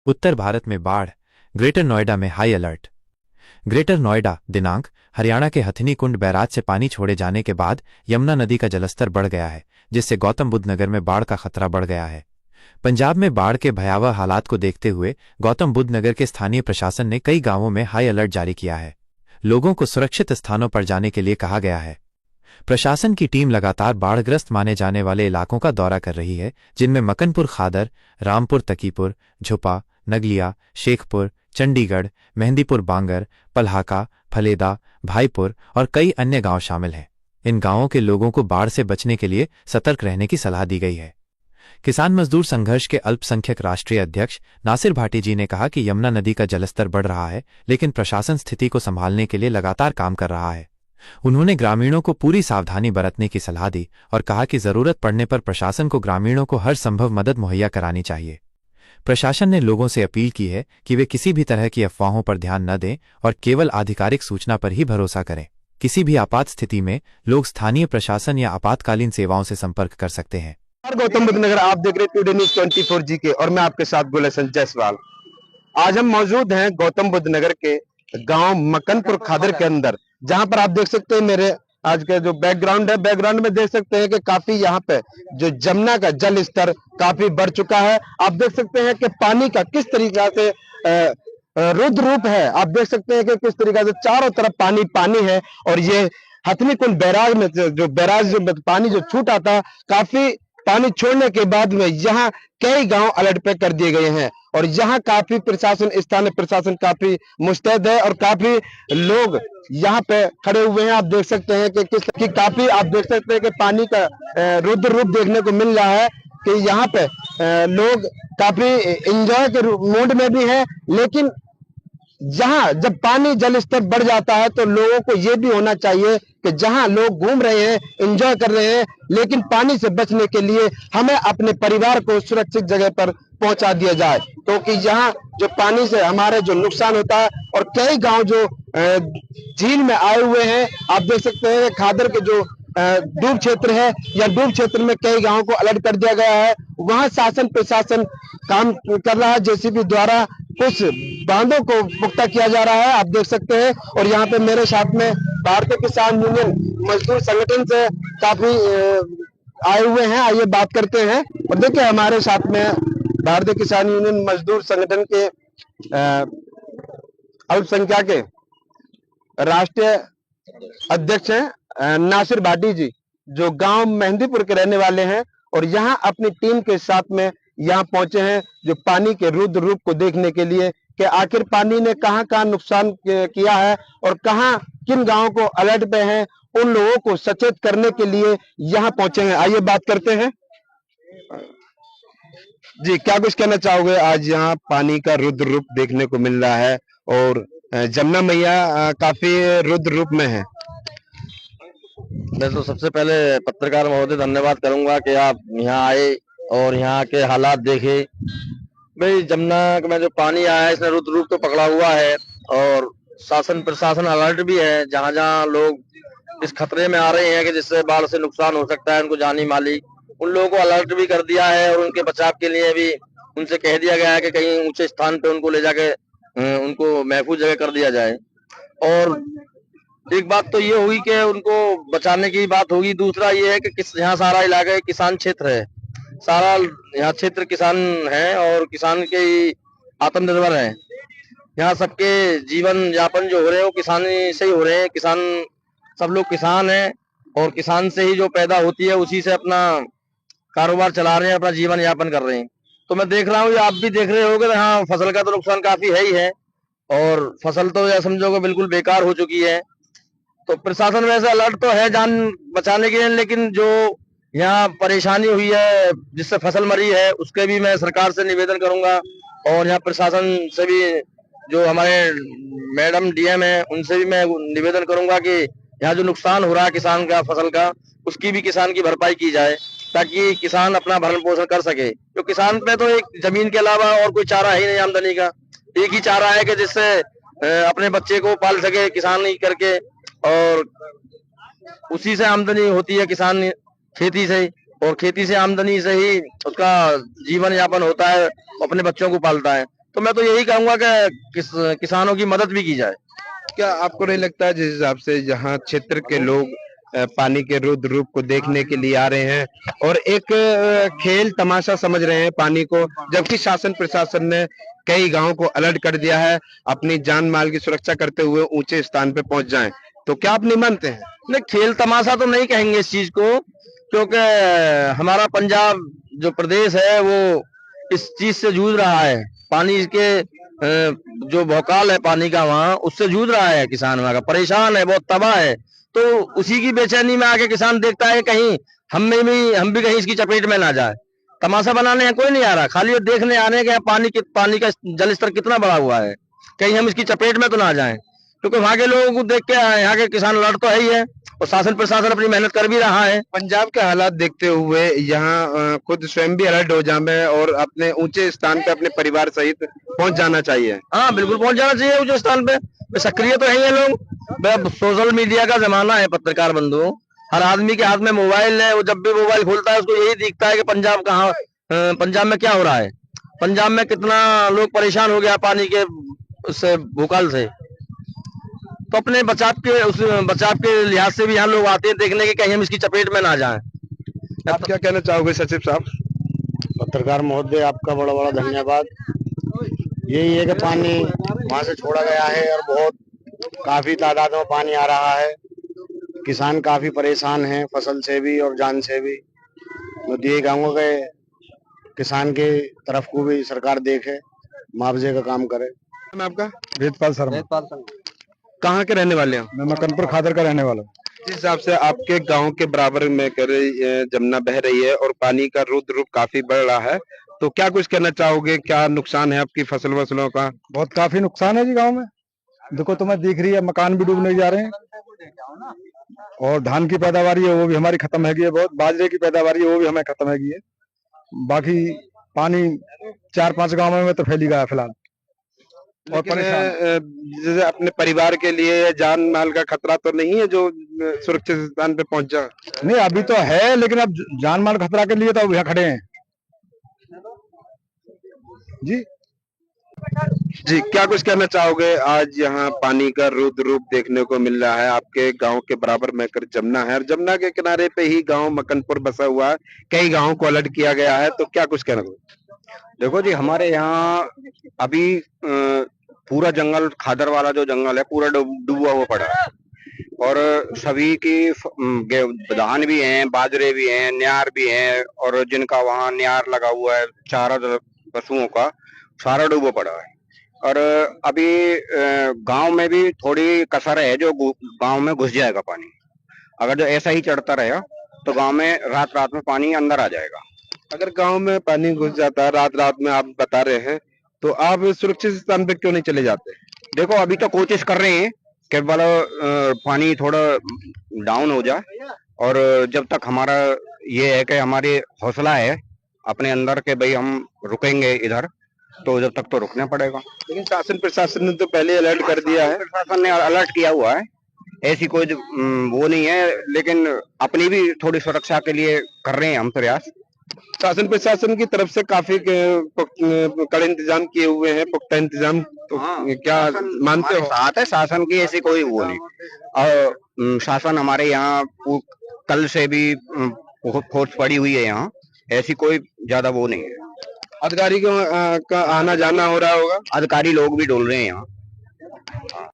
उत्तर भारत में बाढ़, ग्रेटर नोएडा में हाई अलर्ट। ग्रेटर नोएडा दिनांक हरियाणा के हथिनी कुंड बैराज से पानी छोड़े जाने के बाद यमुना नदी का जलस्तर बढ़ गया है, जिससे गौतम बुद्ध नगर में बाढ़ का खतरा बढ़ गया है। पंजाब में बाढ़ के भयावह हालात को देखते हुए गौतम बुद्ध नगर के स्थानीय प्रशासन ने कई गांवों में हाई अलर्ट जारी किया है। लोगों को सुरक्षित स्थानों पर जाने के लिए कहा गया है। प्रशासन की टीम लगातार बाढ़ग्रस्त माने जाने वाले इलाकों का दौरा कर रही है, जिनमें मकनपुर खादर, रामपुर तकीपुर, झुपा, नगलिया, शेखपुर, चंडीगढ़, मेहंदीपुर बांगर, पलहाका, फलेदा, भाईपुर और कई अन्य गांव शामिल हैं। इन गांवों के लोगों को बाढ़ से बचने के लिए सतर्क रहने की सलाह दी गई है। किसान मजदूर संघर्ष के अल्पसंख्यक राष्ट्रीय अध्यक्ष नासिर भाटी जी ने कहा कि यमुना नदी का जलस्तर बढ़ रहा है, लेकिन प्रशासन स्थिति को संभालने के लिए लगातार काम कर रहा है। उन्होंने ग्रामीणों को पूरी सावधानी बरतने की सलाह दी और कहा कि जरूरत पड़ने पर प्रशासन को ग्रामीणों को हर संभव मदद मुहैया करानी चाहिए। प्रशासन ने लोगों से अपील की है कि वे किसी भी तरह की अफवाहों पर ध्यान न दें और केवल आधिकारिक सूचना पर ही भरोसा करें। किसी भी आपात स्थिति में लोग स्थानीय प्रशासन या आपातकालीन सेवाओं से संपर्क कर सकते हैं। गौतम बुद्ध नगर आप देख रहे हैं टुडे न्यूज़ 24 जी के, और मैं आपके साथ गुलशन जायसवाल। आज हम मौजूद हैं गौतम बुद्ध नगर के गांव मकनपुर खादर के अंदर, जहां पर आप देख सकते हैं मेरे आज का जो बैकग्राउंड है, बैकग्राउंड में देख सकते हैं कि काफी यहाँ पे जो जमुना का जल स्तर काफी बढ़ चुका है। आप देख सकते हैं कि पानी का किस तरीके से रुद्र रूप है। आप देख सकते हैं कि किस तरीके से चारों तरफ पानी पानी है, और ये हथनी कुंड बैराज में जो बैराज जो पानी जो छूटा था, काफी पानी छोड़ने के बाद में यहाँ कई गांव अलर्ट पे कर दिए गए हैं, और यहाँ काफी प्रशासन, स्थानीय प्रशासन काफी मुस्तैद है और काफी लोग यहाँ पे खड़े हुए हैं। आप देख सकते हैं कि किस काफी आप देख सकते हैं कि पानी का रुद्र रूप देखने को मिल रहा है कि यहाँ पे लोग काफी एंजॉय के मूड में भी हैं। लेकिन जहां जब पानी जल स्तर बढ़ जाता है तो लोगों को यह भी होना चाहिए कि जहां लोग घूम रहे हैं, एंजॉय कर रहे हैं, लेकिन पानी से बचने के लिए हमें अपने परिवार को सुरक्षित जगह पर पहुंचा दिया जाए, क्योंकि यहाँ जो पानी से हमारे जो नुकसान होता है, और कई गांव जो झील में आए हुए हैं। आप देख सकते हैं खादर के जो डूब क्षेत्र है, या डूब क्षेत्र में कई गांवों को अलर्ट कर दिया गया है। वहां शासन प्रशासन काम कर रहा है, जेसीबी द्वारा कुछ बांधों को पुख्ता किया जा रहा है, आप देख सकते हैं। और यहाँ पे मेरे साथ में भारतीय किसान यूनियन मजदूर संगठन से काफी आए हुए हैं, आइए बात करते हैं। और देखिए हमारे साथ में भारतीय किसान यूनियन मजदूर संगठन के अल्पसंख्यक के राष्ट्रीय अध्यक्ष हैं नासिर भाटी जी, जो गांव मेहंदीपुर के रहने वाले हैं, और यहाँ अपनी टीम के साथ में यहाँ पहुंचे हैं जो पानी के रुद्र रूप को देखने के लिए कि आखिर पानी ने कहां कहां नुकसान किया है और कहां किन गांवों को अलर्ट पे हैं, उन लोगों को सचेत करने के लिए यहाँ पहुंचे हैं। आइए बात करते हैं जी, क्या कुछ कहना चाहोगे? आज यहाँ पानी का रुद्र रूप देखने को मिल रहा है और जमुना मैया काफी रुद्र रूप में है। मैं तो सबसे पहले पत्रकार महोदय धन्यवाद करूंगा कि आप यहाँ आए और यहाँ के हालात देखे। भाई जमुना में जो पानी आया है, इसने रुद्र रूप तो पकड़ा हुआ है, और शासन प्रशासन अलर्ट भी है। जहाँ जहाँ लोग इस खतरे में आ रहे हैं कि जिससे बाढ़ से नुकसान हो सकता है उनको जानी माली, उन लोगों को अलर्ट भी कर दिया है, और उनके बचाव के लिए भी उनसे कह दिया गया है कि कहीं ऊंचे स्थान पे उनको ले जाके उनको महफूज जगह कर दिया जाए। और एक बात तो ये होगी कि उनको बचाने की बात होगी। दूसरा ये है कि यहाँ सारा इलाका किसान क्षेत्र है, सारा यहाँ क्षेत्र किसान है और किसान के ही आत्मनिर्भर है। यहाँ सबके जीवन यापन जो हो रहे हैं वो किसानी से ही हो रहे हैं। किसान, सब लोग किसान हैं, और किसान से ही जो पैदा होती है उसी से अपना कारोबार चला रहे हैं, अपना जीवन यापन कर रहे हैं। तो मैं देख रहा हूँ, आप भी देख रहे होगे, हाँ फसल का तो नुकसान काफी है ही है, और फसल तो या समझो बिल्कुल बेकार हो चुकी है। तो प्रशासन वैसे अलर्ट तो है जान बचाने के लिए, लेकिन जो यहाँ परेशानी हुई है जिससे फसल मरी है, उसके भी मैं सरकार से निवेदन करूंगा, और यहाँ प्रशासन से भी जो हमारे मैडम डीएम है उनसे भी मैं निवेदन करूंगा कि यहाँ जो नुकसान हो रहा है किसान का फसल का, उसकी भी किसान की भरपाई की जाए, ताकि किसान अपना भरण पोषण कर सके। तो किसान पे तो एक जमीन के अलावा और कोई चारा है ही नहीं आमदनी का। एक ही चारा है कि जिससे अपने बच्चे को पाल सके किसानी करके, और उसी से आमदनी होती है किसान खेती से, और खेती से आमदनी से ही उसका जीवन यापन होता है, अपने बच्चों को पालता है। तो मैं तो यही कहूंगा कि किसानों की मदद भी की जाए। क्या आपको नहीं लगता है जिस हिसाब से यहाँ क्षेत्र के लोग पानी के रुद्र रूप को देखने के लिए आ रहे हैं और एक खेल तमाशा समझ रहे हैं पानी को, जबकि शासन प्रशासन ने कई गांवों को अलर्ट कर दिया है अपनी जान माल की सुरक्षा करते हुए ऊंचे स्थान पे पहुंच जाएं, तो क्या आप नहीं मानते हैं? नहीं, खेल तमाशा तो नहीं कहेंगे इस चीज को, क्योंकि हमारा पंजाब जो प्रदेश है वो इस चीज से जूझ रहा है। पानी के जो भौकाल है पानी का वहाँ, उससे जूझ रहा है किसान, वहाँ का परेशान है, बहुत तबाह है। तो उसी की बेचैनी में आके किसान देखता है कहीं हम भी कहीं इसकी चपेट में ना जाए। तमाशा बनाने यहाँ कोई नहीं आ रहा, खाली ये देखने आने के पानी का जल स्तर कितना बढ़ा हुआ है, कहीं हम इसकी चपेट में तो ना जाएं। क्योंकि वहाँ के लोगों को देख के यहाँ के किसान लड़ तो है ही है, और शासन प्रशासन अपनी मेहनत कर भी रहा है। पंजाब के हालात देखते हुए यहाँ खुद स्वयं भी अलर्ट हो जाए और अपने ऊंचे स्थान पे अपने परिवार सहित पहुंच जाना चाहिए। हाँ बिल्कुल पहुंच जाना चाहिए ऊंचे स्थान पे। सक्रिय तो है ही है लोग। अब सोशल मीडिया का जमाना है पत्रकार बंधुओं, हर आदमी के हाथ में मोबाइल है, वो जब भी मोबाइल खोलता है उसको यही दिखता है कि पंजाब में क्या हो रहा है, पंजाब में कितना लोग परेशान हो गया पानी के उससे भूकाल से। तो अपने बचाव के लिहाज से भी यहाँ लोग आते हैं देखने के कहीं हम इसकी चपेट में ना जाएं। आप क्या कहना चाहोगे सचिव साहब? पत्रकार महोदय, आपका बड़ा बड़ा धन्यवाद। यही है कि पानी वहां से छोड़ा गया है और बहुत काफी तादाद में पानी आ रहा है। किसान काफी परेशान हैं, फसल से भी और जान से भी। तो ये कहूँगा कि किसान के तरफ को भी सरकार देखे, मुआवजे का काम करे। मैं आपका वेदपाल शर्मा। कहाँ के रहने वाले हैं? मैं मकनपुर खादर का रहने वाला हूँ। जिस हिसाब से आपके गांव के बराबर में जमुना बह रही है और पानी का रुद्र रूप काफी बढ़ रहा है, तो क्या कुछ कहना चाहोगे? क्या नुकसान है आपकी वसलों का? बहुत काफी नुकसान है जी गांव में। देखो तुम्हें दिख रही है, मकान भी डूबने जा रहे हैं और धान की पैदावारी है वो भी हमारी खत्म है गई है, बहुत बाजरे की पैदावारी है वो भी हमें खत्म है गई है। बाकी पानी 4-5 गाँव में तो फैली गया फिलहाल और परेशान। जैसे अपने परिवार के लिए जान माल का खतरा तो नहीं है जो सुरक्षित स्थान पे पहुंच जा? नहीं अभी तो है, लेकिन अब जान माल खतरा के लिए तो अब यहाँ खड़े हैं जी। जी, क्या कुछ कहना चाहोगे? आज यहाँ पानी का रुद्र रूप देखने को मिल रहा है। आपके गांव के बराबर में कर जमुना है और जमुना के किनारे पे ही गांव मकनपुर बसा हुआ है, कई गांवों को अलर्ट किया गया है, तो क्या कुछ कहना? देखो जी, हमारे यहाँ अभी पूरा जंगल, खादर वाला जो जंगल है पूरा डूबा हुआ पड़ा है और सभी की धान भी हैं, बाजरे भी हैं, न्यार भी हैं, और जिनका वहाँ न्यार लगा हुआ है चारा पशुओं का, सारा डूबा पड़ा है। और अभी गांव में भी थोड़ी कसर है जो गांव में घुस जाएगा पानी। अगर जो ऐसा ही चढ़ता रहेगा तो गांव में रात रात में पानी अंदर आ जाएगा। अगर गांव में पानी घुस जाता है रात रात में, आप बता रहे हैं, तो आप सुरक्षित स्थान पे क्यों नहीं चले जाते? देखो अभी तो कोशिश कर रहे हैं कि पानी थोड़ा डाउन हो जाए, और जब तक हमारा ये है कि हमारी हौसला है अपने अंदर के भाई हम रुकेंगे इधर, तो जब तक तो रुकना पड़ेगा। लेकिन शासन प्रशासन ने तो पहले अलर्ट कर दिया है। प्रशासन ने अलर्ट किया हुआ है, ऐसी कोई वो नहीं है, लेकिन अपनी भी थोड़ी सुरक्षा के लिए कर रहे हैं हम प्रयास। शासन प्रशासन की तरफ से काफी कड़े इंतजाम किए हुए हैं, पुख्ता इंतजाम, तो क्या मानते हो? साथ है शासन की, ऐसी कोई वो नहीं। और शासन हमारे यहाँ कल से भी बहुत फोर्स पड़ी हुई है यहाँ, ऐसी कोई ज्यादा वो नहीं है। अधिकारी का आना जाना हो रहा होगा? अधिकारी लोग भी डोल रहे हैं यहाँ।